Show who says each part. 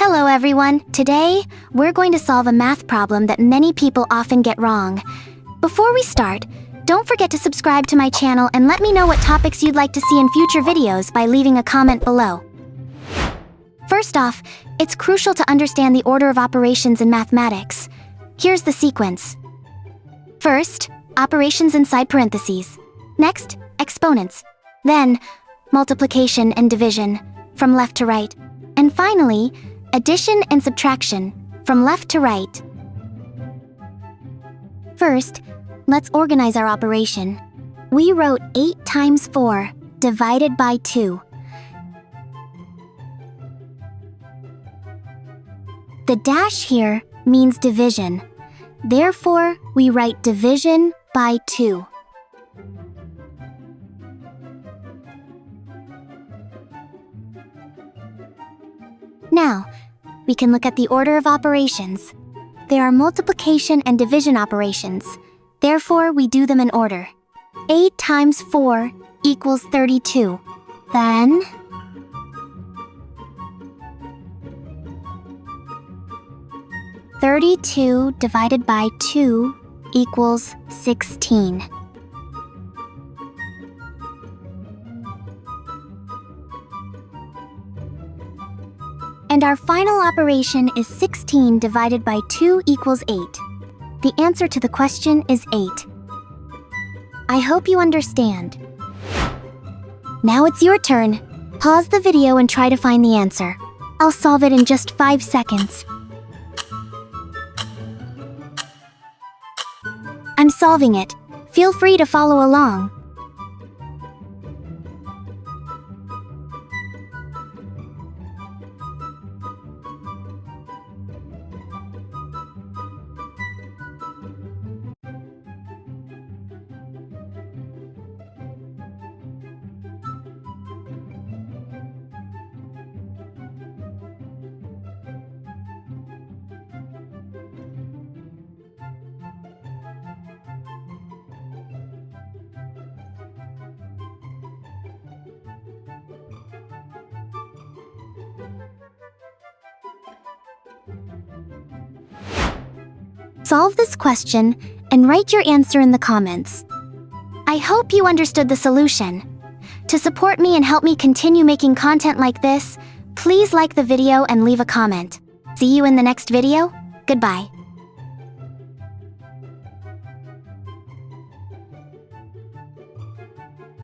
Speaker 1: Hello everyone! Today, we're going to solve a math problem that many people often get wrong. Before we start, don't forget to subscribe to my channel and let me know what topics you'd like to see in future videos by leaving a comment below. First off, it's crucial to understand the order of operations in mathematics. Here's the sequence. First, operations inside parentheses. Next, exponents. Then, multiplication and division, from left to right. And finally, addition and subtraction, from left to right. First, let's organize our operation. We wrote 8 times 4 divided by 2. The dash here means division. Therefore, we write division by 2. Now, we can look at the order of operations. There are multiplication and division operations. Therefore, we do them in order. 8 times 4 equals 32. Then, (32) divided by 2 equals 16. And our final operation is 16 divided by 2 equals 8. The answer to the question is 8. I hope you understand. Now it's your turn. Pause the video and try to find the answer. I'll solve it in just 5 seconds. I'm solving it. Feel free to follow along. Solve this question and write your answer in the comments. I hope you understood the solution. To support me and help me continue making content like this, please like the video and leave a comment. See you in the next video. Goodbye.